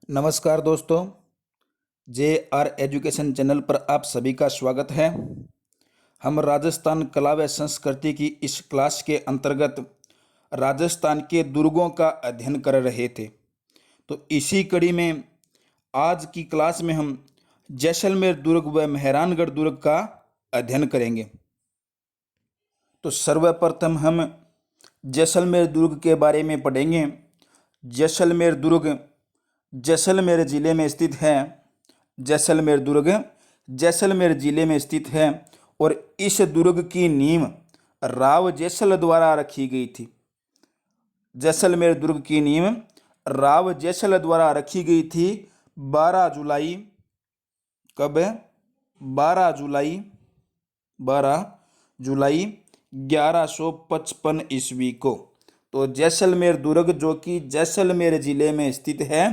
नमस्कार दोस्तों, जे are education channel पर आप सभी का स्वागत है। हम राजस्थान कला व संस्कृति की इस क्लास के अंतर्गत राजस्थान के दुर्गों का अध्ययन कर रहे थे। तो इसी कड़ी में आज की क्लास में हम जैसलमेर दुर्ग व मेहरानगढ़ दुर्ग का अध्ययन करेंगे। तो सर्वप्रथम हम जैसलमेर दुर्ग के बारे में पढ़ेंगे। जैसलमेर दुर्ग जैसलमेर ज़िले में स्थित है। जैसलमेर दुर्ग जैसलमेर ज़िले में स्थित है और इस दुर्ग की नींव राव जैसल द्वारा रखी गई थी। जैसलमेर दुर्ग की नींव राव जैसल द्वारा रखी गई थी 12 जुलाई। कब? 12 जुलाई 1155 ईस्वी को। तो जैसलमेर दुर्ग जो कि जैसलमेर ज़िले में स्थित है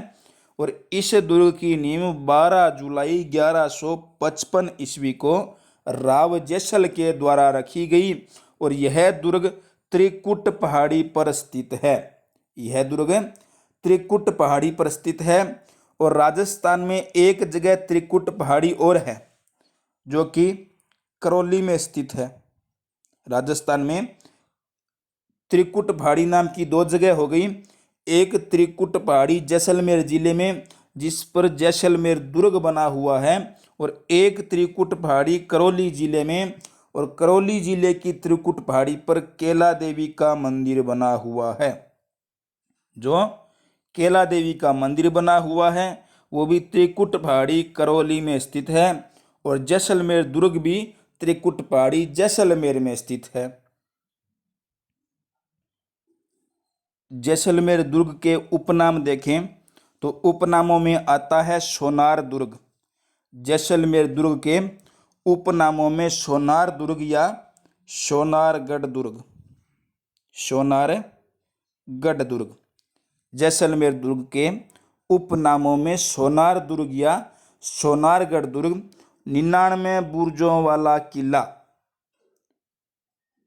और इस दुर्ग की नींव 12 जुलाई 1155 ईस्वी को राव जैसल के द्वारा रखी गई और यह दुर्ग त्रिकुट पहाड़ी पर स्थित है। यह दुर्ग त्रिकुट पहाड़ी पर स्थित है और राजस्थान में एक जगह त्रिकुट पहाड़ी और है जो कि करौली में स्थित है। राजस्थान में त्रिकुट पहाड़ी नाम की दो जगह हो गई। एक त्रिकुट पहाड़ी जैसलमेर जिले में जिस पर जैसलमेर दुर्ग बना हुआ है और एक त्रिकुट पहाड़ी करौली जिले में और करौली जिले की त्रिकुट पहाड़ी पर केला देवी का मंदिर बना हुआ है। जो केला देवी का मंदिर बना हुआ है वो भी त्रिकुट पहाड़ी करौली में स्थित है और जैसलमेर दुर्ग भी त्रिकुट पहाड़ी जैसलमेर में स्थित है। जैसलमेर दुर्ग के उपनाम देखें तो उपनामों में आता है सोनार दुर्ग। जैसलमेर दुर्ग के उपनामों में सोनार दुर्ग या सोनारगढ़ दुर्ग, सोनारगढ़ दुर्ग। जैसलमेर दुर्ग के उपनामों में सोनार दुर्ग या सोनारगढ़ दुर्ग। 99 बुर्जों वाला किला,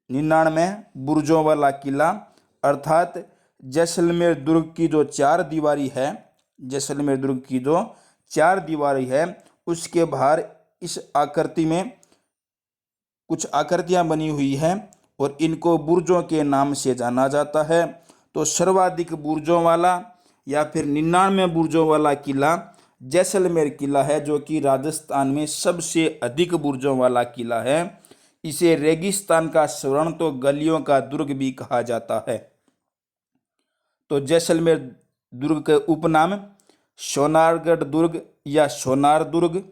99 बुर्जों वाला किला अर्थात जैसलमेर दुर्ग की जो चार दीवारी है, जैसलमेर दुर्ग की जो चार दीवारी है उसके बाहर इस आकृति में कुछ आकृतियां बनी हुई हैं और इनको बुर्जों के नाम से जाना जाता है। तो सर्वाधिक बुर्जों वाला या फिर 99 बुर्जों वाला किला जैसलमेर किला है जो कि राजस्थान में सबसे अधिक बुर्जों वाला किला है। इसे रेगिस्तान का स्वर्ण तो गलियों का दुर्ग भी कहा जाता है। तो जैसलमेर दुर्ग के उपनाम सोनारगढ़ दुर्ग या सोनार दुर्ग,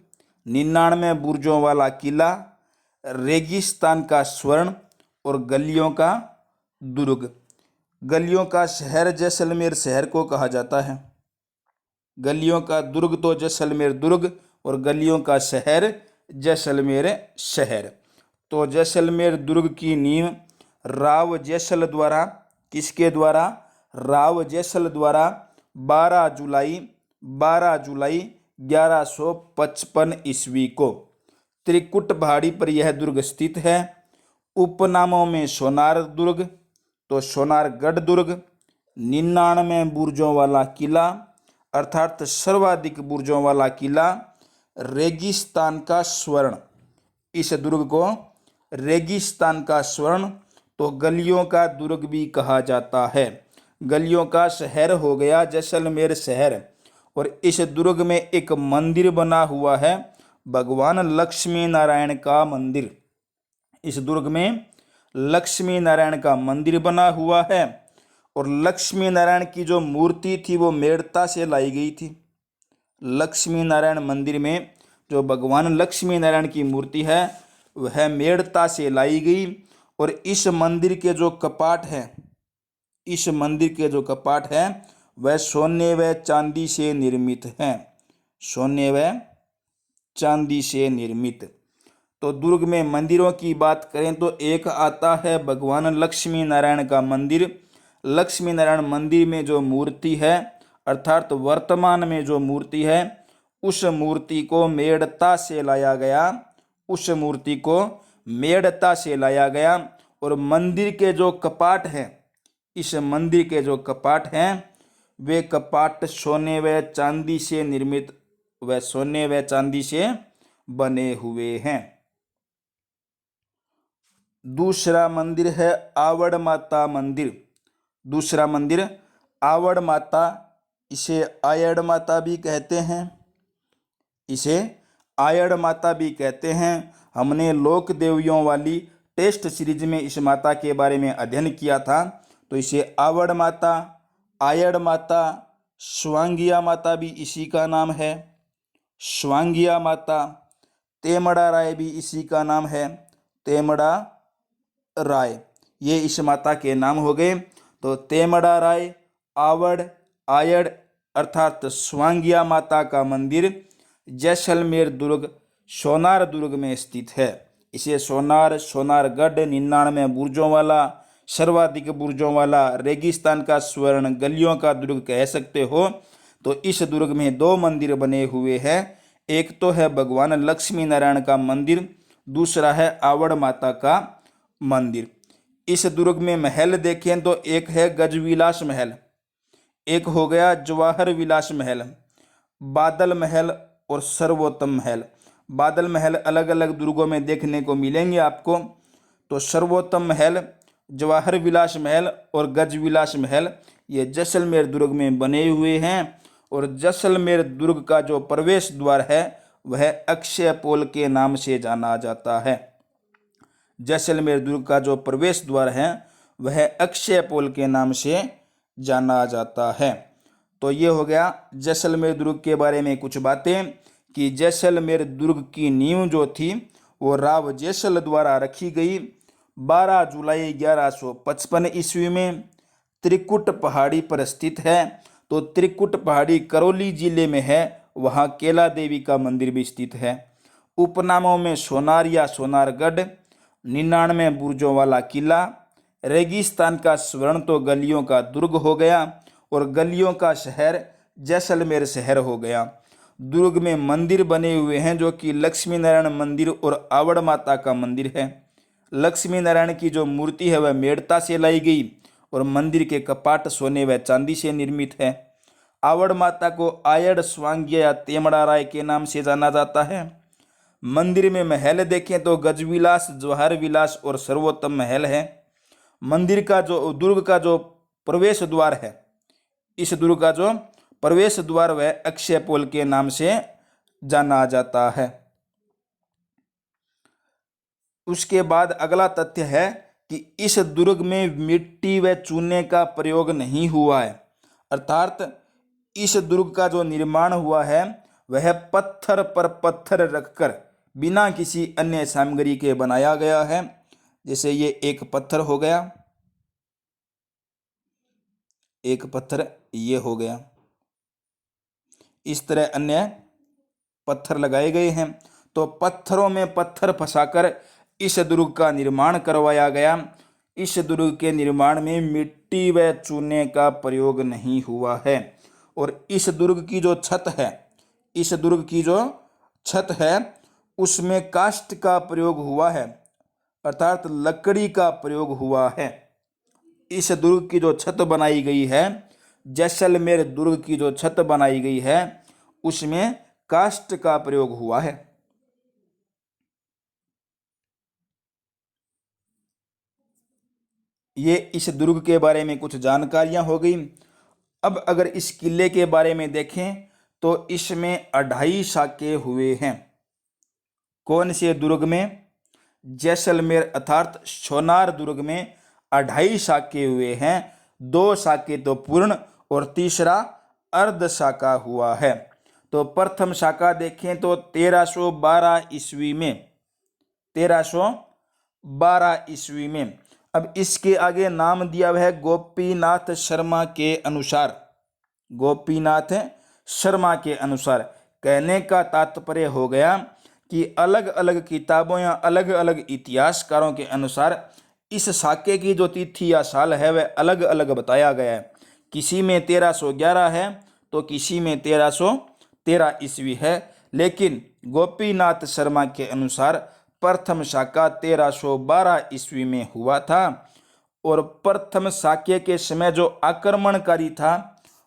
99 बुर्जों वाला किला, रेगिस्तान का स्वर्ण और गलियों का दुर्ग। गलियों का शहर जैसलमेर शहर को कहा जाता है। गलियों का दुर्ग तो जैसलमेर दुर्ग और गलियों का शहर जैसलमेर शहर। तो जैसलमेर दुर्ग की नींव राव जैसल द्वारा, किसके द्वारा? राव जैसल द्वारा 12 जुलाई 1155 ईस्वी को त्रिकुट पहाड़ी पर यह दुर्ग स्थित है। उपनामों में सोनार दुर्ग तो सोनारगढ़ दुर्ग, 99 बुर्जों वाला किला अर्थात सर्वाधिक बुर्जों वाला किला, रेगिस्तान का स्वर्ण। इस दुर्ग को रेगिस्तान का स्वर्ण तो गलियों का दुर्ग भी कहा जाता है। गलियों का शहर हो गया जैसलमेर शहर और इस दुर्ग में एक मंदिर बना हुआ है, भगवान लक्ष्मी नारायण का मंदिर। इस दुर्ग में लक्ष्मी नारायण का मंदिर बना हुआ है और लक्ष्मी नारायण की जो मूर्ति थी वो मेड़ता से लाई गई थी। लक्ष्मी नारायण मंदिर में जो भगवान लक्ष्मी नारायण की मूर्ति है वह मेड़ता से लाई गई और इस मंदिर के जो कपाट हैं, इस मंदिर के जो कपाट हैं वह सोने व चांदी से निर्मित हैं। सोने व चांदी से निर्मित। तो दुर्ग में मंदिरों की बात करें तो एक आता है भगवान लक्ष्मी नारायण का मंदिर। लक्ष्मी नारायण मंदिर में जो मूर्ति है अर्थात वर्तमान में जो मूर्ति है उस मूर्ति को मेड़ता से लाया गया, उस मूर्ति को मेड़ता से लाया गया और मंदिर के जो कपाट हैं, इस मंदिर के जो कपाट हैं वे कपाट सोने व चांदी से निर्मित व सोने व चांदी से बने हुए हैं। दूसरा मंदिर है आवड़ माता मंदिर। दूसरा मंदिर आवड़ माता, इसे आयड़ माता भी कहते हैं, इसे आयड़ माता भी कहते हैं। हमने लोक देवियों वाली टेस्ट सीरीज में इस माता के बारे में अध्ययन किया था। तो इसे आवड़ माता, आयड़ माता, स्वांगिया माता भी इसी का नाम है, स्वांगिया माता। तेमड़ा राय भी इसी का नाम है, तेमड़ा राय। ये इस माता के नाम हो गए। तो तेमड़ा राय, आवड़, आयड़ अर्थात स्वांगिया माता का मंदिर जैसलमेर दुर्ग, सोनार दुर्ग में स्थित है। इसे सोनार, सोनारगढ़, 99 बुर्जों वाला, सर्वाधिक बुर्जों वाला, रेगिस्तान का स्वर्ण, गलियों का दुर्ग कह सकते हो। तो इस दुर्ग में 2 मंदिर बने हुए हैं। एक तो है भगवान लक्ष्मी नारायण का मंदिर, दूसरा है आवड़ माता का मंदिर। इस दुर्ग में महल देखें तो एक है गजविलास महल, एक हो गया जवाहर विलास महल, बादल महल और सर्वोत्तम महल। बादल महल अलग अलग दुर्गों में देखने को मिलेंगे आपको। तो सर्वोत्तम महल, जवाहर विलास महल और गजविलास महल ये जैसलमेर दुर्ग में बने हुए हैं। और जैसलमेर दुर्ग का जो प्रवेश द्वार है वह अक्षय पोल के नाम से जाना जाता है। जैसलमेर दुर्ग का जो प्रवेश द्वार है वह अक्षय पोल के नाम से जाना जाता है। तो ये हो गया जैसलमेर दुर्ग के बारे में कुछ बातें कि जैसलमेर दुर्ग की नींव जो थी वो राव जैसल द्वारा रखी गई 12 जुलाई 1155 ईस्वी में। त्रिकुट पहाड़ी पर स्थित है। तो त्रिकुट पहाड़ी करौली जिले में है, वहाँ केला देवी का मंदिर भी स्थित है। उपनामों में सोनार या सोनारगढ़, 99 बुर्जों वाला किला, रेगिस्तान का स्वर्ण तो गलियों का दुर्ग हो गया और गलियों का शहर जैसलमेर शहर हो गया। दुर्ग में मंदिर बने हुए हैं जो कि लक्ष्मी नारायण मंदिर और आवड़ माता का मंदिर है। लक्ष्मी नारायण की जो मूर्ति है वह मेड़ता से लाई गई और मंदिर के कपाट सोने व चांदी से निर्मित है। आवड़ माता को आयड़, स्वांग्य या तेमड़ा राय के नाम से जाना जाता है। मंदिर में महल देखें तो गजविलास, जवाहर विलास और सर्वोत्तम महल है। मंदिर का जो दुर्ग का जो प्रवेश द्वार है, इस दुर्ग का जो प्रवेश द्वार वह अक्षय पोल के नाम से जाना जाता है। उसके बाद अगला तथ्य है कि इस दुर्ग में मिट्टी व चूने का प्रयोग नहीं हुआ है, अर्थात इस दुर्ग का जो निर्माण हुआ है वह पत्थर पर पत्थर रखकर बिना किसी अन्य सामग्री के बनाया गया है। जैसे ये एक पत्थर हो गया, एक पत्थर ये हो गया, इस तरह अन्य पत्थर लगाए गए हैं। तो पत्थरों में पत्थर फंसाकर इस दुर्ग का निर्माण करवाया गया। इस दुर्ग के निर्माण में मिट्टी व चूने का प्रयोग नहीं हुआ है। और इस दुर्ग की जो छत है, इस दुर्ग की जो छत है उसमें काष्ठ का प्रयोग हुआ है, अर्थात लकड़ी का प्रयोग हुआ है। इस दुर्ग की जो छत बनाई गई है, जैसलमेर दुर्ग की जो छत बनाई गई है उसमें काष्ठ का प्रयोग हुआ है। ये इस दुर्ग के बारे में कुछ जानकारियां हो गई। अब अगर इस किले के बारे में देखें तो इसमें 2.5 साके हुए हैं। कौन से दुर्ग में? जैसलमेर अर्थात सोनार दुर्ग में 2.5 साके हुए हैं। 2 साके तो पूर्ण और तीसरा अर्ध साका हुआ है। तो प्रथम साका देखें तो 1312 ईस्वी में, 1312 ईस्वी में। अब इसके आगे नाम दिया हुआ है गोपीनाथ शर्मा के अनुसार, गोपीनाथ शर्मा के अनुसार। कहने का तात्पर्य हो गया कि अलग अलग किताबों या अलग अलग इतिहासकारों के अनुसार इस साके की जो तिथि या साल है वह अलग अलग बताया गया है। किसी में 1311 है तो किसी में 1313 ईस्वी है। लेकिन गोपीनाथ शर्मा के अनुसार प्रथम साका 1312 ईस्वी में हुआ था। और प्रथम साके के समय जो आक्रमणकारी था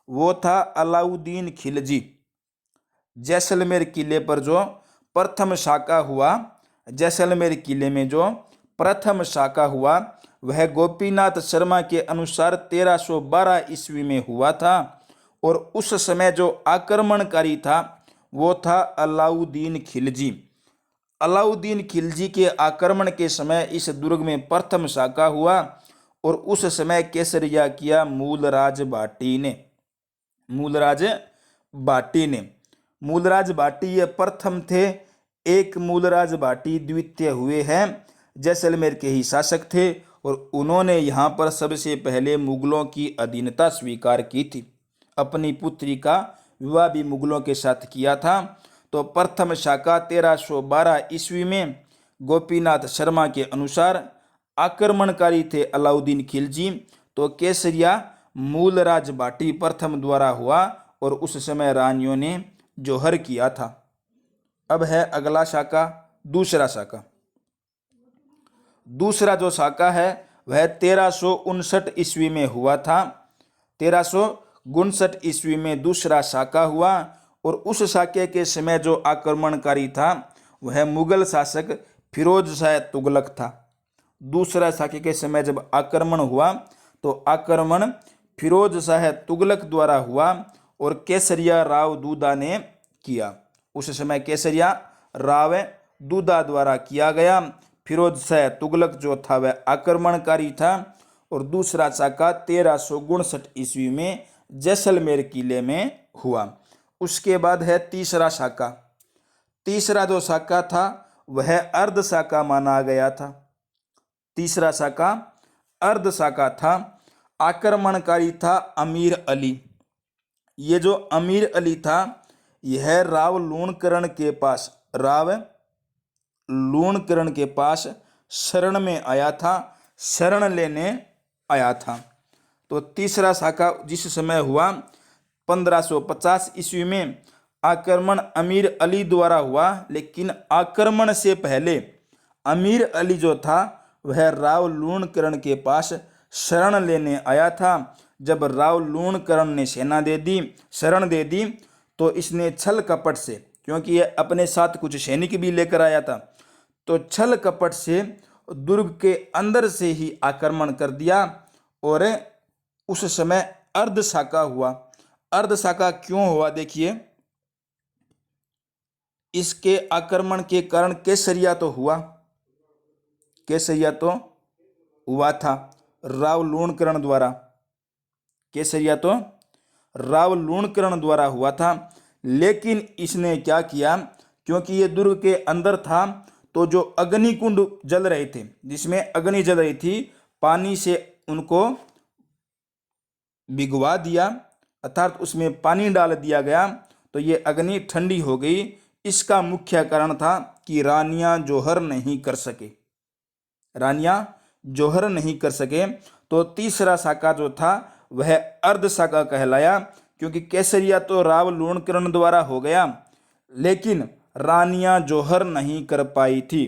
वो था अलाउद्दीन खिलजी। जैसलमेर किले पर जो प्रथम साका हुआ, जैसलमेर किले में जो प्रथम साका हुआ वह गोपीनाथ शर्मा के अनुसार 1312 ईस्वी में हुआ था और उस समय जो आक्रमणकारी था वो था अलाउद्दीन खिलजी। अलाउद्दीन खिलजी के आक्रमण के समय इस दुर्ग में प्रथम साका हुआ और उस समय केसरिया किया मूलराज भाटी ने। मूलराज भाटी ने, मूलराज भाटी ये प्रथम थे। एक मूलराज भाटी द्वितीय हुए हैं, जैसलमेर के ही शासक थे और उन्होंने यहाँ पर सबसे पहले मुगलों की अधीनता स्वीकार की थी। अपनी पुत्री का विवाह भी मुगलों के साथ किया था। तो प्रथम शाका 1312 ईस्वी में गोपीनाथ शर्मा के अनुसार आक्रमणकारी थे अलाउद्दीन खिलजी। तो केसरिया मूलराज भाटी प्रथम द्वारा हुआ और उस समय रानियों ने जौहर किया था। अब है अगला शाका, दूसरा शाका। दूसरा जो शाका है वह 1359 ईस्वी में हुआ था। 1359 ईस्वी में दूसरा शाका हुआ और उस शाके के समय जो आक्रमणकारी था वह मुगल शासक फिरोज शाह तुगलक था। दूसरा शाके के समय जब आक्रमण हुआ तो आक्रमण फिरोज शाह तुगलक द्वारा हुआ और केसरिया राव दूदा ने किया। उस समय केसरिया राव दूदा द्वारा किया गया। फिरोज शाह तुगलक जो था वह आक्रमणकारी था और दूसरा शाका 1359 ईस्वी में जैसलमेर किले में हुआ। उसके बाद है तीसरा शाका। तीसरा जो शाका था वह अर्ध शाका माना गया था। तीसरा शाका अर्ध शाका था। आक्रमणकारी था अमीर अली। ये जो अमीर अली था यह राव लूणकरण के पास, राव लूणकरण के पास शरण में आया था, शरण लेने आया था। तो तीसरा शाका जिस समय हुआ 1550 ईस्वी में आक्रमण अमीर अली द्वारा हुआ, लेकिन आक्रमण से पहले अमीर अली जो था वह राव लूणकरण के पास शरण लेने आया था। जब राव लूणकरण ने सेना दे दी, शरण दे दी, तो इसने छल कपट से, क्योंकि यह अपने साथ कुछ सैनिक भी लेकर आया था, तो छल कपट से दुर्ग के अंदर से ही आक्रमण कर दिया और उस समय अर्ध शाका हुआ। अर्ध शाका क्यों हुआ देखिए, इसके आक्रमण के कारण केसरिया तो हुआ, केसरिया तो हुआ था राव लूणकरण द्वारा, केसरिया तो राव लूणकरण द्वारा हुआ था। लेकिन इसने क्या किया, क्योंकि ये दुर्ग के अंदर था तो जो अग्निकुंड जल रहे थे, जिसमें अग्नि जल रही थी, पानी से उनको भिगवा दिया, अर्थात उसमें पानी डाल दिया गया तो ये अग्नि ठंडी हो गई। इसका मुख्य कारण था कि रानियां जौहर नहीं कर सके, रानियां जौहर नहीं कर सके। तो तीसरा शाका जो था वह अर्ध शाका कहलाया, क्योंकि केसरिया तो राव लूणकरण द्वारा हो गया लेकिन रानियां जौहर नहीं कर पाई थी,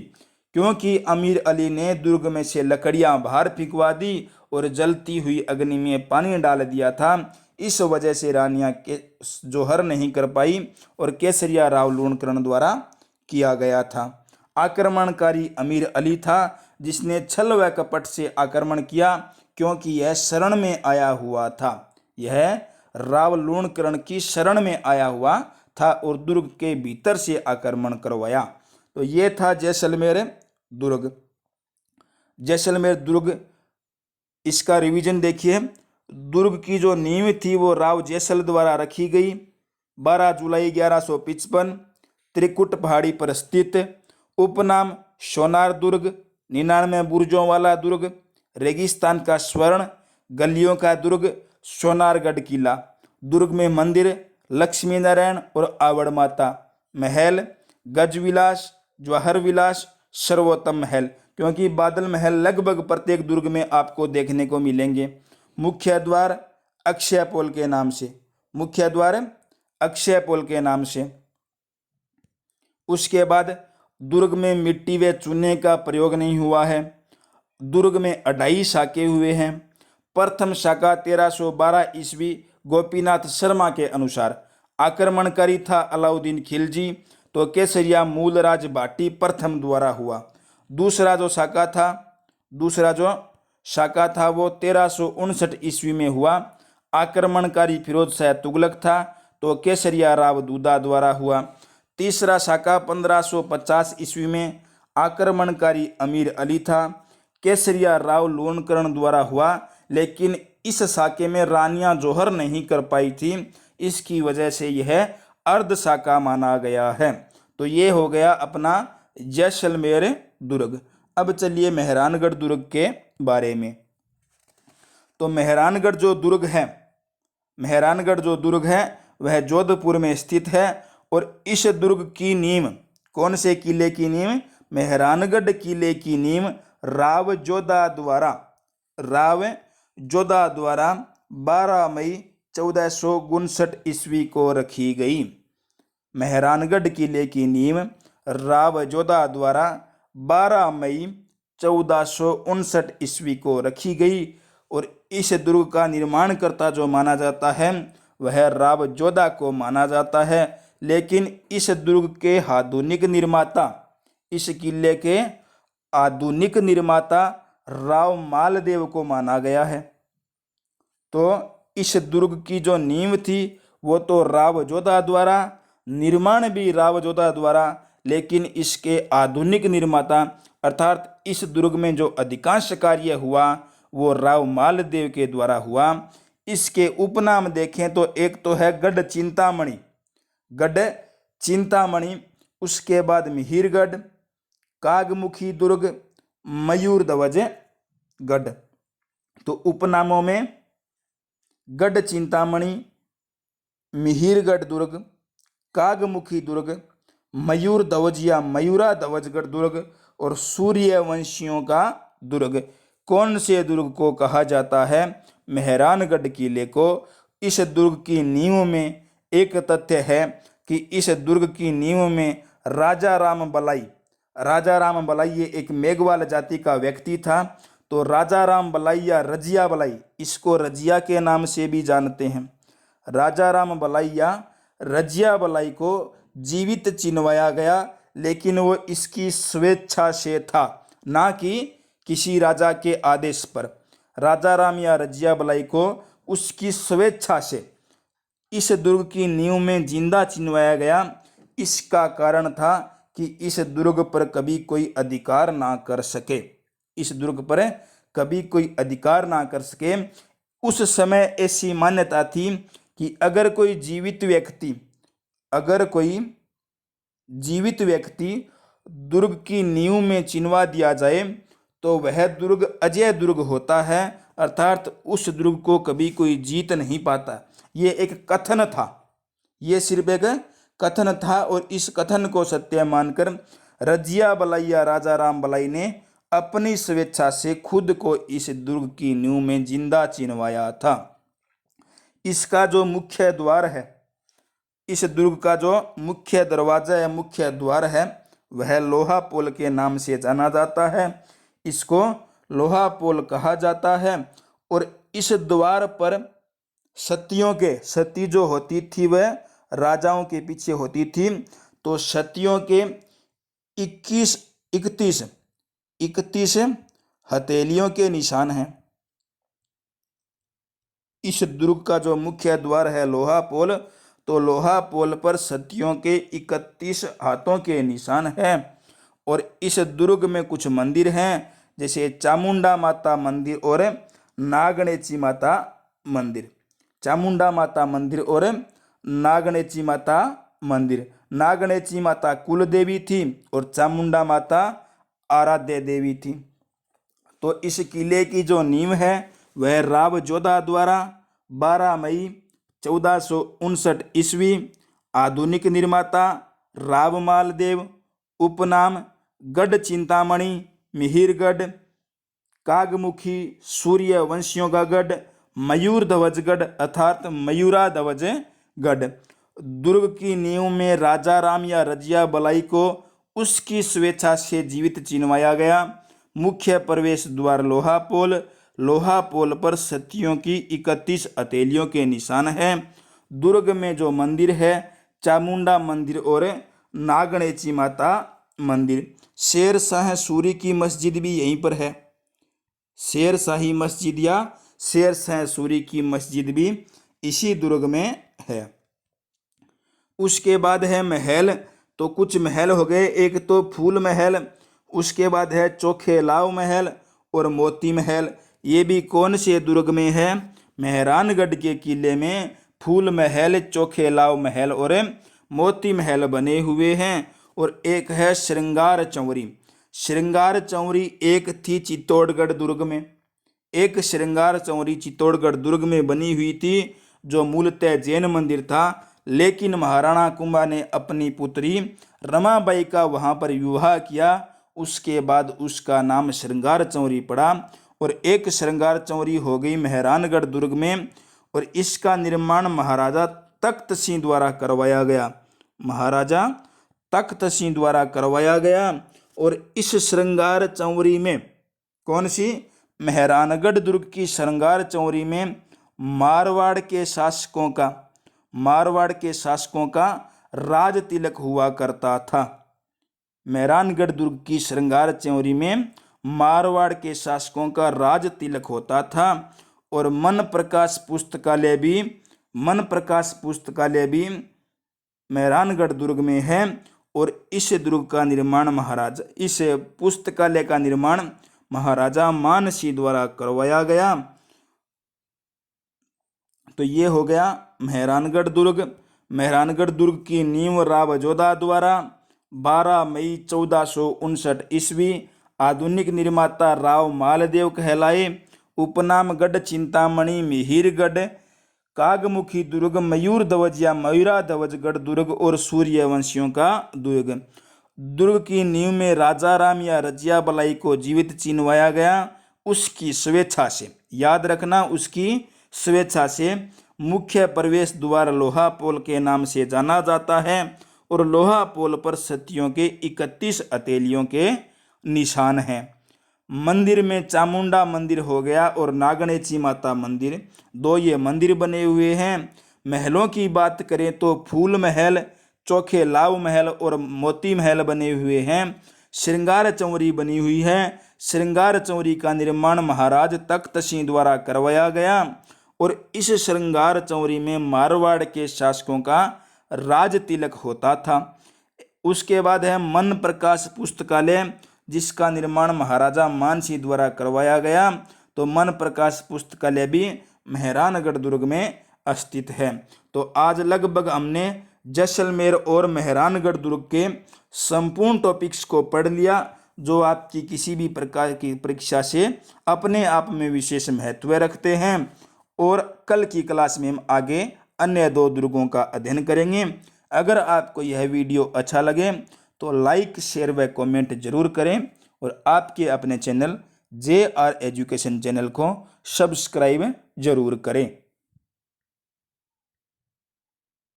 क्योंकि अमीर अली ने दुर्ग में से लकड़ियां बाहर फेंकवा दी और जलती हुई अग्नि में पानी डाल दिया था। इस वजह से रानियां के जौहर नहीं कर पाई और केसरिया राव लूणकरण द्वारा किया गया था। आक्रमणकारी अमीर अली था जिसने छल व कपट से आक्रमण किया, क्योंकि यह शरण में आया हुआ था, यह राव लूणकरण की शरण में आया हुआ था और दुर्ग के भीतर से आक्रमण करवाया। तो ये था जैसलमेर दुर्ग। जैसलमेर दुर्ग, इसका रिवीजन देखिए। दुर्ग की जो नींव थी वो राव जैसल द्वारा रखी गई। 12 जुलाई 1155 त्रिकुट पहाड़ी पर स्थित। उपनाम सोनार दुर्ग, 99 बुर्जों वाला दुर्ग, रेगिस्तान का स्वर्ण, गलियों का दुर्ग, सोनारगढ़ किला। दुर्ग में मंदिर, लक्ष्मी नारायण और आवड़ माता, महल, गजविलास, जवाहर विलास, सर्वोत्तम महल, क्योंकि बादल महल लगभग प्रत्येक दुर्ग में आपको देखने को मिलेंगे। मुख्य द्वार अक्षय पोल के नाम से, मुख्य द्वार अक्षय पोल के नाम से। उसके बाद दुर्ग में मिट्टी व चूने का प्रयोग नहीं हुआ है। दुर्ग में 2.5 शाखे हुए हैं। प्रथम शाखा 1312 ईस्वी गोपीनाथ शर्मा के अनुसार आक्रमणकारी था अलाउद्दीन खिलजी, तो केसरिया मूलराज भाटी प्रथम द्वारा हुआ। दूसरा जो शाका था वो 1359 ईस्वी में हुआ। आक्रमणकारी फिरोज शाह तुगलक था, तो केसरिया राव दूदा द्वारा हुआ। तीसरा शाका 1550 ईस्वी में आक्रमणकारी अमीर अली था, केसरिया राव लोणकरण द्वारा हुआ, लेकिन इस शाके में रानियां जोहर नहीं कर पाई थी, इसकी वजह से यह अर्ध शाका माना गया है। तो ये हो गया अपना जैसलमेर दुर्ग। अब चलिए मेहरानगढ़ दुर्ग के बारे में। तो मेहरानगढ़ जो दुर्ग है वह जोधपुर में स्थित है, और इस दुर्ग की नींव, कौन से किले की नींव? मेहरानगढ़ किले की नींव राव जोधा द्वारा 12 मई 1459 ईस्वी को रखी गई। मेहरानगढ़ किले की नींव राव जोधा द्वारा 12 मई 1459 ईस्वी को रखी गई, और इस दुर्ग का निर्माणकर्ता जो माना जाता है वह राव जोधा को माना जाता है, लेकिन इस दुर्ग के आधुनिक निर्माता, इस किले के आधुनिक निर्माता राव मालदेव को माना गया है। तो इस दुर्ग की जो नींव थी वो तो राव जोधा द्वारा, निर्माण भी राव जोधा द्वारा, लेकिन इसके आधुनिक निर्माता अर्थात इस दुर्ग में जो अधिकांश कार्य हुआ वो राव मालदेव के द्वारा हुआ। इसके उपनाम देखें तो एक तो है गढ़ चिंतामणि, उसके बाद मिहिरगढ़, कागमुखी दुर्ग, मयूर ध्वज गढ़। तो उपनामों में गढ़ चिंतामणि, मिहिरगढ़ दुर्ग, कागमुखी दुर्ग, मयूर ध्वज या मयूरा ध्वजगढ़ दुर्ग और सूर्यवंशियों का दुर्ग। कौन से दुर्ग को कहा जाता है? मेहरानगढ़ किले को। इस दुर्ग की नींव में एक तथ्य है कि इस दुर्ग की नींव में राजा राम बलाई ये एक मेघवाल जाति का व्यक्ति था। तो राजा राम बलाई या रजिया बलाई, इसको रजिया के नाम से भी जानते हैं। राजा राम बलाई या रजिया बलाई को जीवित चिनवाया गया, लेकिन वो इसकी स्वेच्छा से था, ना कि किसी राजा के आदेश पर। राजा राम या रजिया बलाई को उसकी स्वेच्छा से इस दुर्ग की नींव में जिंदा चिनवाया गया। इसका कारण था कि इस दुर्ग पर कभी कोई अधिकार ना कर सके, उस समय ऐसी मान्यता थी कि अगर कोई जीवित व्यक्ति दुर्ग की नींव में चिनवा दिया जाए तो वह दुर्ग अजय दुर्ग होता है, अर्थात उस दुर्ग को कभी कोई जीत नहीं पाता। ये एक कथन था, ये सिर्फ एक कथन था, और इस कथन को सत्य मानकर रजिया बलाई या राजा राम बलाई ने अपनी स्वेच्छा से खुद को इस दुर्ग की नींव में जिंदा चिनवाया था। इसका जो मुख्य द्वार है, इस दुर्ग का जो मुख्य दरवाजा या मुख्य द्वार है वह लोहा पोल के नाम से जाना जाता है। इसको लोहा पोल कहा जाता है, और इस द्वार पर सती जो होती थी वह राजाओं के पीछे होती थी। तो सतियों के 31 हथेलियों के निशान हैं। इस दुर्ग का जो मुख्य द्वार है लोहा पोल, तो लोहा पोल पर सतियों के 31 हाथों के निशान हैं। और इस दुर्ग में कुछ मंदिर हैं, जैसे चामुंडा माता मंदिर और नागणेची माता मंदिर। चामुंडा माता मंदिर और नागणेची माता मंदिर। नागणेची माता कुल देवी थी और चामुंडा माता आराध्य देवी थी। तो इस किले की जो नींव है वह राव जोधा द्वारा 12 मई 1459 ईस्वी, आधुनिक निर्माता राव मालदेव, उपनाम गढ़ चिंतामणि, मिहिरगढ़, कागमुखी, सूर्यवंशियों का गढ़, मयूर ध्वजगढ़ अर्थात मयूरा ध्वजगढ़। दुर्ग की नींव में राजा राम या रजिया बलाई को उसकी स्वेच्छा से जीवित चिनवाया गया। मुख्य प्रवेश द्वार लोहा पोल, लोहा पोल पर सतियों की 31 हथेलियों के निशान हैं। दुर्ग में जो मंदिर है चामुंडा मंदिर और नागणेची माता मंदिर। शेर शाह सूरी की मस्जिद भी यहीं पर है। शेर शाही मस्जिद या शेर शाह सूरी की मस्जिद भी इसी दुर्ग में है। उसके बाद है महल। तो कुछ महल हो गए, एक तो फूल महल, उसके बाद है चोखे लाव महल और मोती महल। ये भी कौन से दुर्ग में है? मेहरानगढ़ के किले में फूल महल, चोखे लाव महल और मोती महल बने हुए हैं। और एक है श्रृंगार चौरी। श्रृंगार चौरी एक थी चित्तौड़गढ़ दुर्ग में। एक श्रृंगार चौरी चित्तौड़गढ़ दुर्ग में बनी हुई थी, जो मूलतः जैन मंदिर था, लेकिन महाराणा कुंभा ने अपनी पुत्री रमाबाई का वहाँ पर विवाह किया। उसके बाद उसका नाम श्रृंगार चौरी पड़ा और एक श्रृंगार चौरी हो गई मेहरानगढ़ दुर्ग में। और इसका निर्माण महाराजा तख्त सिंह द्वारा करवाया गया। महाराजा तख्त सिंह द्वारा करवाया गया। और इस श्रृंगार चौरी में कौन सी? मेहरानगढ़ दुर्ग की श्रृंगार चौरी में मारवाड़ के शासकों का राज तिलक हुआ करता था। मेहरानगढ़ दुर्ग की श्रृंगार चौरी में मारवाड़ के शासकों का राज तिलक होता था। और मन प्रकाश पुस्तकालय भी मेहरानगढ़ दुर्ग में है। और इस पुस्तकालय का निर्माण महाराजा मानसिंह द्वारा करवाया गया। तो ये हो गया मेहरानगढ़ दुर्ग। मेहरानगढ़ दुर्ग की नींव रावजोधा द्वारा 12 मई 1459 ईस्वी आधुनिक निर्माता राव मालदेव कहलाए। उपनाम गढ़ चिंतामणि, मिहिरगढ़, कागमुखी दुर्ग, मयूर ध्वज या मयूराध्वजगढ़ दुर्ग और सूर्यवंशियों का दुर्ग। दुर्ग की नींव में राजा राम या रजिया बलाई को जीवित चिनवाया गया, उसकी स्वेच्छा से। याद रखना, उसकी स्वेच्छा से। मुख्य प्रवेश द्वार लोहा पोल के नाम से जाना जाता है और लोहा पोल पर सतियों के 31 हथेलियों के निशान हैं। मंदिर में चामुंडा मंदिर हो गया और नागणेची माता मंदिर, दो ये मंदिर बने हुए हैं। महलों की बात करें तो फूल महल, चोखे लाव महल और मोती महल बने हुए हैं। श्रृंगार चौरी बनी हुई है। श्रृंगार चौरी का निर्माण महाराज तख्त सिंह द्वारा करवाया गया और इस श्रृंगार चौरी में मारवाड़ के शासकों का राज तिलक होता था। उसके बाद है मन प्रकाश पुस्तकालय, जिसका निर्माण महाराजा मानसिंह द्वारा करवाया गया। तो मन प्रकाश पुस्तकालय भी मेहरानगढ़ दुर्ग में स्थित है। तो आज लगभग हमने जैसलमेर और मेहरानगढ़ दुर्ग के संपूर्ण टॉपिक्स को पढ़ लिया, जो आपकी किसी भी प्रकार की परीक्षा से अपने आप में विशेष महत्व रखते हैं। और कल की क्लास में हम आगे अन्य 2 दुर्गों का अध्ययन करेंगे। अगर आपको यह वीडियो अच्छा लगे तो लाइक, शेयर व कमेंट जरूर करें और आपके अपने चैनल JR एजुकेशन चैनल को सब्सक्राइब जरूर करें।